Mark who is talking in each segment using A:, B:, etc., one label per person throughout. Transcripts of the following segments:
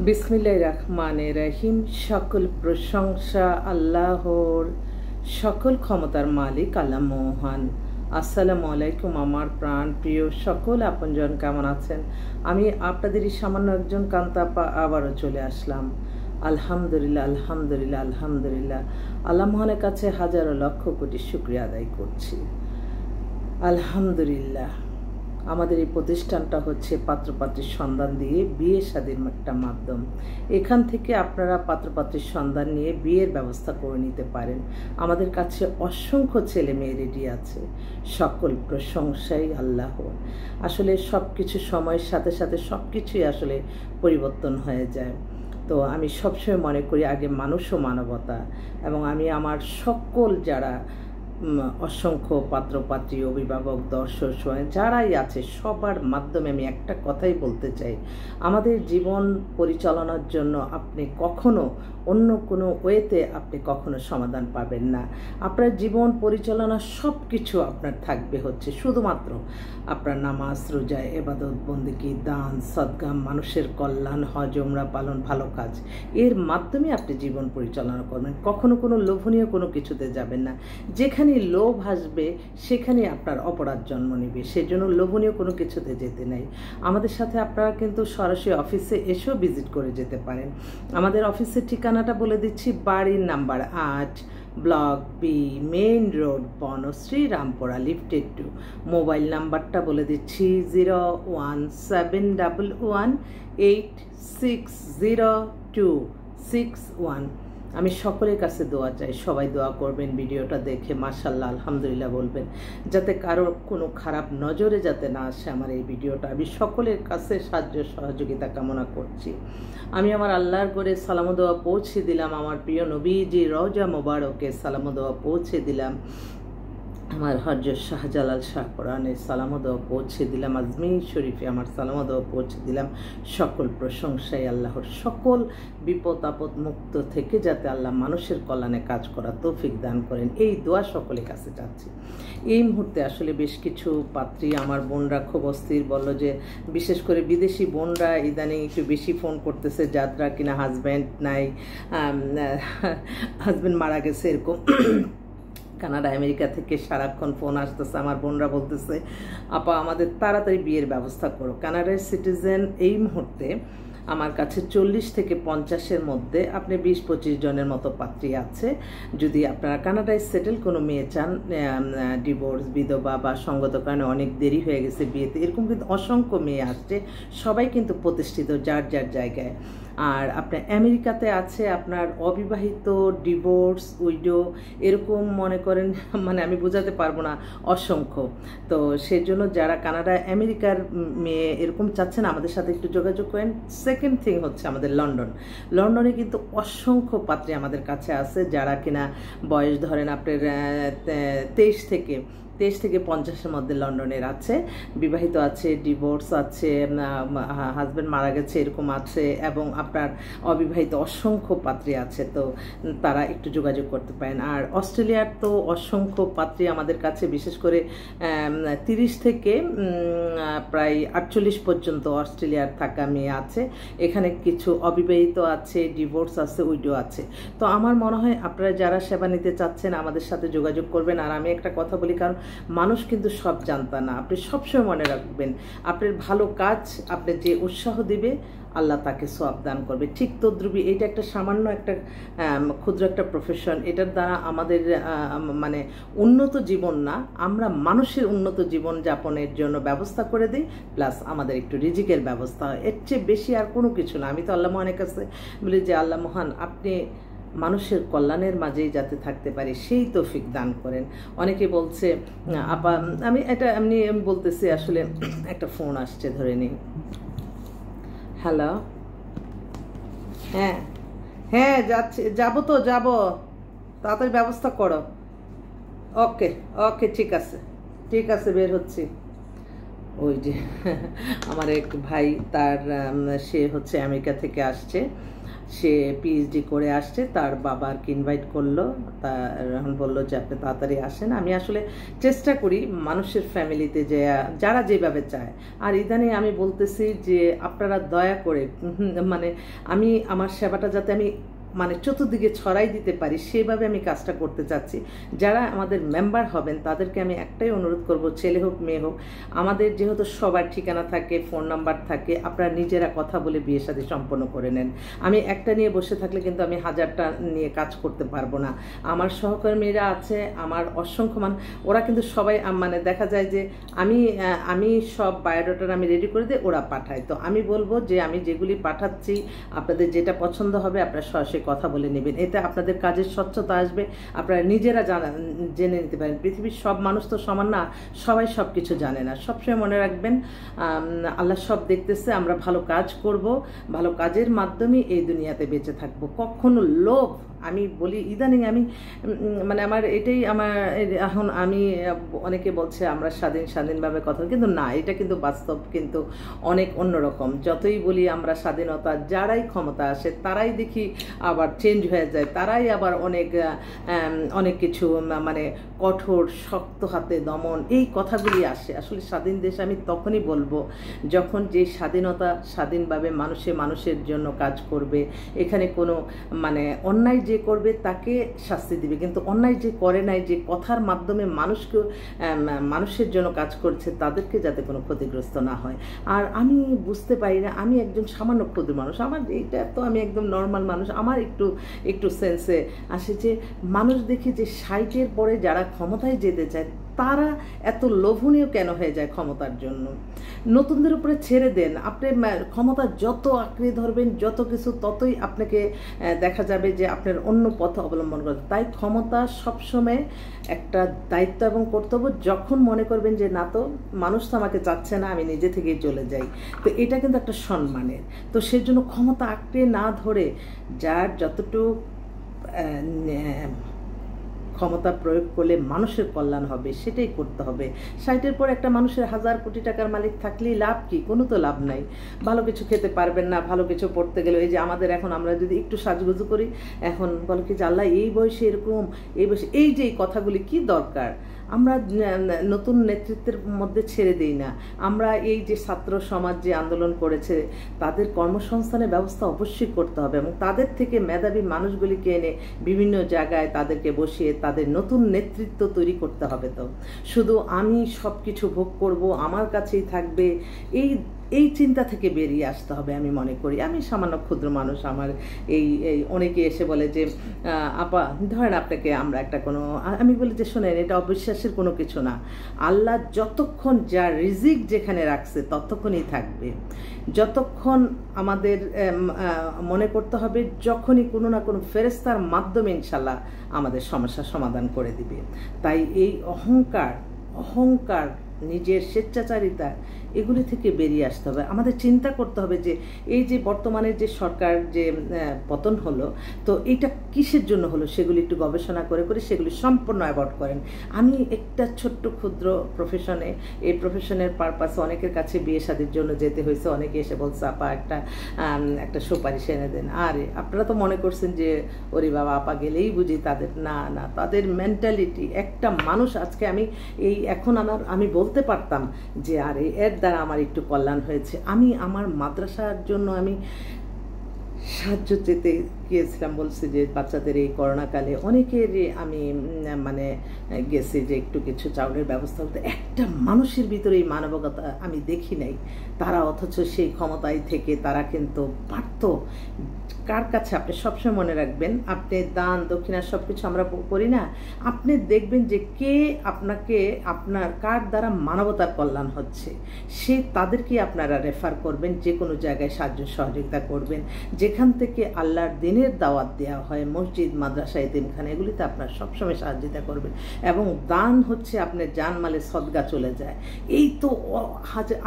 A: বিসমিল্লাহির রহমানির রহিম। সকল প্রশংসা আল্লাহর, সকল ক্ষমতার মালিক আল্লাহ মহান। আসসালামু আলাইকুম আমার প্রাণ প্রিয় সকল আপনজন, কেমন আছেন? আমি আপনাদেরই সামান্য একজন কান্তাপা আবারও চলে আসলাম। আলহামদুলিল্লাহ আলহামদুলিল্লাহ আলহামদুলিল্লাহ। আল্লাহ মহানের কাছে হাজারো লক্ষ কোটি শুকরিয়া আদায় করছি। আলহামদুলিল্লাহ। আমাদের এই প্রতিষ্ঠানটা হচ্ছে পাত্রপাত্রীর সন্ধান দিয়ে বিয়ে শাদীর একটা মাধ্যম। এখান থেকে আপনারা পাত্রপাত্রীর সন্ধান নিয়ে বিয়ের ব্যবস্থা করে নিতে পারেন। আমাদের কাছে অসংখ্য ছেলে মেয়ে রেডি আছে। সকল প্রশংসাই আল্লাহর। আসলে সব কিছু সময়ের সাথে সাথে সব কিছুই আসলে পরিবর্তন হয়ে যায়। তো আমি সবসময় মনে করি আগে মানুষ ও মানবতা, এবং আমি আমার সকল যারা অসংখ্য পাত্রপাত্রী, অভিভাবক, দর্শক যারাই আছে সবার মাধ্যমে আমি একটা কথাই বলতে চাই, আমাদের জীবন পরিচালনার জন্য আপনি কখনো অন্য কোনো ওয়েতে আপনি কখনো সমাধান পাবেন না। আপনার জীবন পরিচালনা সব কিছু আপনার থাকবে হচ্ছে শুধুমাত্র আপনার নামাজ, রোজা, ইবাদত, বন্দেগী, দান, সদকা, মানুষের কল্যাণ, হজ, উমরা পালন, ভালো কাজ, এর মাধ্যমে আপনি জীবন পরিচালনা করবেন। কখনো কোনো লোভনীয় কোনো কিছুতে যাবেন না। যেখানে লোভ আসবে সেখানে আপনার অপরাধ জন্ম নেবে। সেজন্য লোভনীয় কোনো কিছুতে যেতে নাই। আমাদের সাথে আপনারা কিন্তু সরাসরি অফিসে এসেও ভিজিট করে যেতে পারেন। আমাদের অফিসের ঠিকানাটা বলে দিচ্ছি। বাড়ির number 8, block B, main road, Banasree, Rampura, lifted 2। Mobile নাম্বারটা বলে দিচ্ছি 01711860261। আমি সকলের কাছে দোয়া চাই, সবাই দোয়া করবেন, ভিডিওটা দেখে মাশাআল্লাহ আলহামদুলিল্লাহ বলবেন, যাতে কারো কোনো খারাপ নজরে যাতে না আসে আমার এই ভিডিওটা। আমি সকলের কাছে সাহায্য সহযোগিতা কামনা করছি। আমি আমার আল্লাহর করে সালাম দোয়া পৌঁছে দিলাম। আমার প্রিয় নবীজি রওজা মোবারকে সালাম দোয়া পৌঁছে দিলাম। আমার হযরত শাহজালাল শাহ কোরআনে সালাম দোয়া পৌঁছে দিলাম। আজমির শরীফে আমার সালাম দোয়া পৌঁছে দিলাম। সকল প্রশংসাই আল্লাহর। সকল বিপদ আপদ মুক্ত থেকে যাতে আল্লাহ মানুষের কল্যাণে কাজ করার তৌফিক দান করেন, এই দোয়া সকলের কাছে চাচ্ছি। এই মুহূর্তে আসলে বেশ কিছু পাত্রী আমার বোনরা খুব অস্থির, বলল যে বিশেষ করে বিদেশি বোনরা ইদানিং একটু বেশি ফোন করতেছে, যাত্রা কিনা হাজব্যান্ড নাই, হাজব্যান্ড মারা গেছে, এরকম কানাডা আমেরিকা থেকে সারাক্ষণ ফোন আসতেছে। আমার বোনরা বলতেছে আপা আমাদের তাড়াতাড়ি বিয়ের ব্যবস্থা করো। কানাডার সিটিজেন এই মুহূর্তে আমার কাছে 40 থেকে 50-এর মধ্যে আপনি 20-25 জনের মতো পাত্রী আছে। যদি আপনারা কানাডায় সেটেল কোনো মেয়ে চান, ডিভোর্স, বিধবা বা সঙ্গত কারণে অনেক দেরি হয়ে গেছে বিয়েতে, এরকম কিন্তু অসংখ্য মেয়ে আসছে। সবাই কিন্তু প্রতিষ্ঠিত যার যার জায়গায়। আর আপনার আমেরিকাতে আছে আপনার অবিবাহিত, ডিভোর্স, উইডো, এরকম মনে করেন মানে আমি বোঝাতে পারবো না, অসংখ্য। তো সেজন্য যারা কানাডা আমেরিকার মেয়ে এরকম চাচ্ছেন আমাদের সাথে একটু যোগাযোগ করেন। সেকেন্ড থিং হচ্ছে আমাদের লন্ডনে কিন্তু অসংখ্য পাত্রী আমাদের কাছে আছে, যারা কিনা বয়স ধরেন আপনার 23 থেকে 50-এর মধ্যে লন্ডনের আছে, বিবাহিত আছে, ডিভোর্স আছে, হাজব্যান্ড মারা গেছে এরকম আছে, এবং আপনার অবিবাহিত অসংখ্য পাত্রী আছে। তো তারা একটু যোগাযোগ করতে পারেন। আর অস্ট্রেলিয়ার তো অসংখ্য পাত্রী আমাদের কাছে, বিশেষ করে 30 থেকে প্রায় 48 পর্যন্ত অস্ট্রেলিয়ার থাকা মেয়ে আছে। এখানে কিছু অবিবাহিত আছে, ডিভোর্স আছে, উইডো আছে। তো আমার মনে হয় আপনারা যারা সেবা নিতে চাচ্ছেন আমাদের সাথে যোগাযোগ করবেন। আর আমি একটা কথা বলি, কারণ মানুষ কিন্তু সব জানতা না। আপনি সবসময় মনে রাখবেন, আপনার ভালো কাজ আপনি যে উৎসাহ দিবে আল্লাহ তাকে সওয়াব দান করবে। ঠিক তদ্রুপি এটা একটা সামান্য একটা ক্ষুদ্র একটা প্রফেশন। এটার দ্বারা আমাদের মানে উন্নত জীবন না, আমরা মানুষের উন্নত জীবন যাপনের জন্য ব্যবস্থা করে দিই, প্লাস আমাদের একটু রিজিকের ব্যবস্থা হয়। এর চেয়ে বেশি আর কোনো কিছু না। আমি তো আল্লাহ মহানের কাছে বলি যে আল্লাহ মহান আপনি মানুষের কল্যাণের মাঝেই যাতে থাকতে পারি সেই তৌফিক দান করেন। অনেকে বলছে আপা, আমি এটা এমনি বলতেছি, আসলে একটা ফোন আসছে, ধরে নিই। হ্যালো, হ্যাঁ হ্যাঁ যাচ্ছি, যাবো তো যাবো, তাড়াতাড়ি ব্যবস্থা করো। ওকে ওকে, ঠিক আছে ঠিক আছে, বের হচ্ছি। ওই যে আমার এক ভাই, তার সে হচ্ছে আমেরিকা থেকে আসছে, সে পিএইচডি করে আসছে, তার বাবা আর কি ইনভাইট করলো, তার এখন বললো যে আপনি তাড়াতাড়ি আসেন। আমি আসলে চেষ্টা করি মানুষের ফ্যামিলিতে যে যারা যেভাবে চায়। আর ইদানিং আমি বলতেছি যে আপনারা দয়া করে মানে আমি আমার সেবাটা যাতে আমি মানে চতুর্দিকে ছড়াই দিতে পারি সেভাবে আমি কাজটা করতে চাচ্ছি। যারা আমাদের মেম্বার হবেন তাদেরকে আমি একটাই অনুরোধ করব, ছেলে হোক মেয়ে হোক, আমাদের যেহেতু সবার ঠিকানা থাকে, ফোন নাম্বার থাকে, আপনারা নিজেরা কথা বলে বিয়ে শাদী সম্পন্ন করে নেন। আমি একটা নিয়ে বসে থাকলে কিন্তু আমি 1000টা নিয়ে কাজ করতে পারবো না। আমার সহকর্মীরা আছে, আমার অসংখ্য ওরা কিন্তু সবাই মানে দেখা যায় যে আমি সব বায়োডাটা আমি রেডি করে দিয়ে ওরা পাঠায়। তো আমি বলবো যে আমি যেগুলি পাঠাচ্ছি আপনাদের যেটা পছন্দ হবে আপনারা সরাসরি কথা বলে নেবেন, এতে আপনাদের কাজের স্বচ্ছতা আসবে, আপনারা নিজেরা জেনে নিতে পারেন। পৃথিবীর সব মানুষ তো সমান না, সবাই সব কিছু জানে না। সবসময় মনে রাখবেন আল্লাহ সব দেখতেছে, আমরা ভালো কাজ করব, ভালো কাজের মাধ্যমে এই দুনিয়াতে বেঁচে থাকবো। কখনো লোভ, আমি বলি ইদানিং আমি মানে আমার এটাই আমার এখন আমি অনেকে বলছে আমরা স্বাধীনভাবে কথা, কিন্তু না, এটা কিন্তু বাস্তব কিন্তু অনেক অন্যরকম। যতই বলি আমরা স্বাধীনতা, যারাই ক্ষমতা আসে তারাই দেখি আবার চেঞ্জ হয়ে যায়, তারাই আবার অনেক কিছু মানে কঠোর শক্ত হাতে দমন এই কথাগুলি আসে। আসলে স্বাধীন দেশ আমি তখনই বলবো যখন যে স্বাধীনতা স্বাধীনভাবে মানুষের জন্য কাজ করবে, এখানে কোনো মানে অন্যায় যে করবে তাকে শাস্তি দিবে, কিন্তু অন্যায় যে করে নাই, যে কথার মাধ্যমে মানুষের জন্য কাজ করছে তাদেরকে যাতে কোনো ক্ষতিগ্রস্ত না হয়। আর আমি বুঝতে পারি না, আমি একজন সামান্য ক্ষুদ্র মানুষ, আমার এইটা তো আমি একদম নর্মাল মানুষ, আমার একটু সেন্সে আসে যে মানুষ দেখি যে 60-এর পরে যারা ক্ষমতায় যেতে চায় তারা এত লোভনীয় কেন হয়ে যায় ক্ষমতার জন্য। নতুনদের উপরে ছেড়ে দেন, আপনি ক্ষমতা যত আঁকড়ে ধরবেন যত কিছু ততই আপনাকে দেখা যাবে যে আপনার অন্য পথ অবলম্বন করতে। তাই ক্ষমতা সবসময় একটা দায়িত্ব এবং কর্তব্য। যখন মনে করবেন যে না, তো মানুষ তো আমাকে চাচ্ছে না, আমি নিজে থেকেই চলে যাই, তো এটা কিন্তু একটা সম্মানের। তো সেজন্য ক্ষমতা আঁকড়ে না ধরে যার যতটুকু ক্ষমতা প্রয়োগ করলে মানুষের কল্যাণ হবে সেটাই করতে হবে। 60-এর পর একটা মানুষের 1000 কোটি টাকার মালিক থাকলেই লাভ কি? কোনো তো লাভ নাই। ভালো কিছু খেতে পারবেন না, ভালো কিছু পড়তে গেলে এই যে আমাদের এখন আমরা যদি একটু সাজগুজু করি, এখন বলো কি যে আল্লাহ এই বয়সে এরকম, এই বয়সে এই যে এই কথাগুলি কি দরকার? আমরা নতুন নেতৃত্বের মধ্যে ছেড়ে দিই না। আমরা এই যে ছাত্র সমাজ যে আন্দোলন করেছে তাদের কর্মসংস্থানের ব্যবস্থা অবশ্যই করতে হবে এবং তাদের থেকে মেধাবী মানুষগুলিকে এনে বিভিন্ন জায়গায় তাদেরকে বসিয়ে তাদের নতুন নেতৃত্ব তৈরি করতে হবে। তো শুধু আমি সব কিছু ভোগ করব, আমার কাছেই থাকবে, এই চিন্তা থেকে বেরিয়ে আসতে হবে। আমি মনে করি আমি সামান্য ক্ষুদ্র মানুষ, আমার এই অনেকে এসে বলে যে আপা ধরেন আপনাকে আমরা একটা কোনো, আমি বলি যে শোনেন এটা অবিশ্বাসের কোনো কিছু না, আল্লাহ যতক্ষণ যা রিজিক যেখানে রাখছে ততক্ষণই থাকবে। যতক্ষণ আমাদের মনে করতে হবে যখনই কোনো না কোনো ফেরেশতার মাধ্যমে ইনশাল্লাহ আমাদের সমস্যার সমাধান করে দিবে। তাই এই অহংকার নিজের স্বেচ্ছাচারিতা এগুলি থেকে বেরিয়ে আসতে হবে। আমাদের চিন্তা করতে হবে যে এই যে বর্তমানের যে সরকার যে পতন হলো, তো এটা কিসের জন্য হলো সেগুলি একটু গবেষণা করে সেগুলি সম্পূর্ণ অ্যাভয়েড করেন। আমি একটা ছোট্ট ক্ষুদ্র প্রফেশনে, এই প্রফেশনের পারপাসে অনেকের কাছে বিয়ে শাদীর জন্য যেতে হয়েছে, অনেকে এসে বলছে আপা একটা সুপারিশ এনে দেন। আরে আপনারা তো মনে করছেন যে ওরে বাবা আপা গেলেই বুঝি তাদের, না, তাদের মেন্টালিটি, একটা মানুষ আজকে এখন আমি বলতে পারতাম যে আরে এর দ্বারা আমার একটু কল্যাণ হয়েছে। আমি আমার মাদ্রাসার জন্য আমি সাহায্য চেতে গিয়েছিলাম, বলছি যে বাচ্চাদের এই করোনাকালে অনেকের আমি মানে গেছি যে একটু কিছু চাউলের ব্যবস্থা করতে। একটা মানুষের ভিতরে এই মানবিকতা আমি দেখি নাই। তারা অথচ সেই ক্ষমতায় থেকে তারা কিন্তু পারত। কার কাছে আপনি সবসময় মনে রাখবেন, আপনি দান দক্ষিণা সব কিছু আমরা করি না, আপনি দেখবেন যে কে আপনার কার দ্বারা মানবতার কল্যাণ হচ্ছে, তাদেরকে আপনারা রেফার করবেন, যে কোনো জায়গায় সাহায্য সহযোগিতা করবেন। যেখান থেকে আল্লাহর দিনের দাওয়াত দেওয়া হয়, মসজিদ মাদ্রাসা এতিমখানা, এগুলিতে আপনার সবসময় সহযোগিতা করবেন। এবং দান হচ্ছে আপনার জানমালে সদকা চলে যায়। এই তো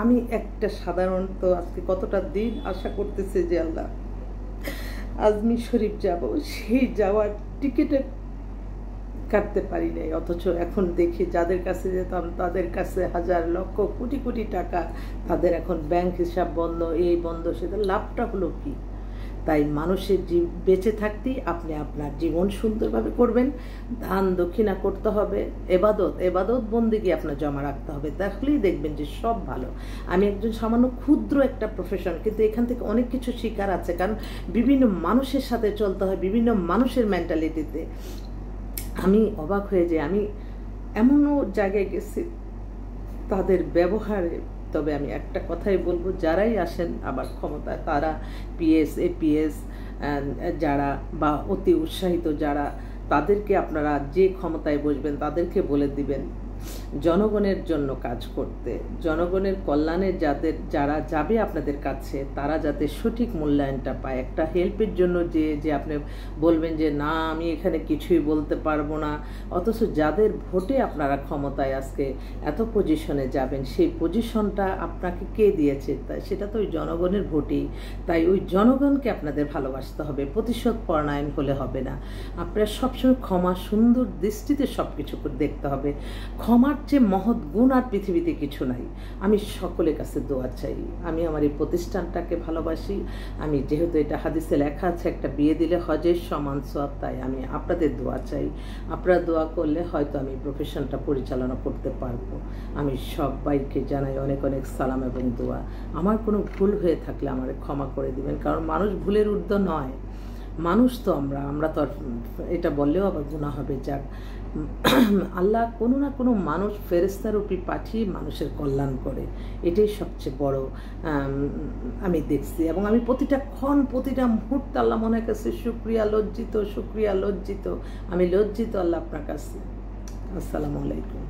A: আমি একটা সাধারণত আজকে কতটা দিন আশা করতেছি যে আল্লাহ আজমির শরীফ যাব, সেই যাওয়ার টিকিটের কাটতে পারি নাই, অথচ এখন দেখি যাদের কাছে যেতাম তাদের কাছে হাজার লক্ষ কোটি কোটি টাকা, তাদের এখন ব্যাংক হিসাব বন্ধ, এই বন্ধ, সেটা লাভটা হলো কি? তাই মানুষের বেঁচে থাকতেই আপনি আপনার জীবন সুন্দরভাবে করবেন, দান দক্ষিণা করতে হবে, এবাদত বন্দেগী আপনার জমা রাখতে হবে, তাহলেই দেখবেন যে সব ভালো। আমি একজন সামান্য ক্ষুদ্র একটা প্রফেশন, কিন্তু এখান থেকে অনেক কিছু শিকার আছে, কারণ বিভিন্ন মানুষের সাথে চলতে হয়, বিভিন্ন মানুষের মেন্টালিটিতে। আমি অবাক হয়ে যাই, আমি এমনও জায়গায় গেছি তাদের ব্যবহারে। তবে আমি একটা কথাই বলবো, যারাই আসেন আবার ক্ষমতায়, তারা পিএস এপিএস যারা বা অতি উৎসাহিত যারা, তাদেরকে আপনারা যে ক্ষমতায় বসবেন তাদেরকে বলে দিবেন জনগণের জন্য কাজ করতে, জনগণের কল্যাণে যারা যাবে আপনাদের কাছে তারা যাতে সঠিক মূল্যায়নটা পায়। একটা হেল্পের জন্য যে আপনি বলবেন যে না আমি এখানে কিছুই বলতে পারবো না, অথচ যাদের ভোটে আপনারা ক্ষমতায় আজকে এত পজিশনে যাবেন, সেই পজিশনটা আপনাকে কে দিয়েছে? তাই সেটা তো ওই জনগণের ভোটেই। তাই ওই জনগণকে আপনাদের ভালোবাসতে হবে, প্রতিশোধ পরায়ণ হলে হবে না। আপনারা সবসময় ক্ষমা সুন্দর দৃষ্টিতে সব কিছু দেখতে হবে। ক্ষমার যে মহৎ গুণ আর পৃথিবীতে কিছু নাই। আমি সকলের কাছে দোয়া চাই, আমি আমার এই প্রতিষ্ঠানটাকে ভালোবাসি। আমি যেহেতু এটা হাদিসে লেখা আছে একটা বিয়ে দিলে হজের সমান সওয়াব, তাই আমি আপনাদের দোয়া চাই। আপনারা দোয়া করলে হয়তো আমি প্রফেশনটা পরিচালনা করতে পারবো। আমি সবাইকে জানাই অনেক অনেক সালাম এবং দোয়া। আমার কোনো ভুল হয়ে থাকলে আমার ক্ষমা করে দিবেন, কারণ মানুষ ভুলের ঊর্ধ্বে নয়। মানুষ তো আমরা তো এটা বললেও আবার গুনাহ হবে। যাক, আল্লাহ কোনো না কোনো মানুষ ফেরেশতারূপী পাঠিয়ে মানুষের কল্যাণ করে, এটাই সবচেয়ে বড় আমি দেখছি। এবং আমি প্রতিটা ক্ষণ প্রতিটা মুহূর্তে আল্লাহ মনের কাছে শুকরিয়া লজ্জিত, আমি লজ্জিত আল্লাহ আপনার কাছে। আসসালামু আলাইকুম।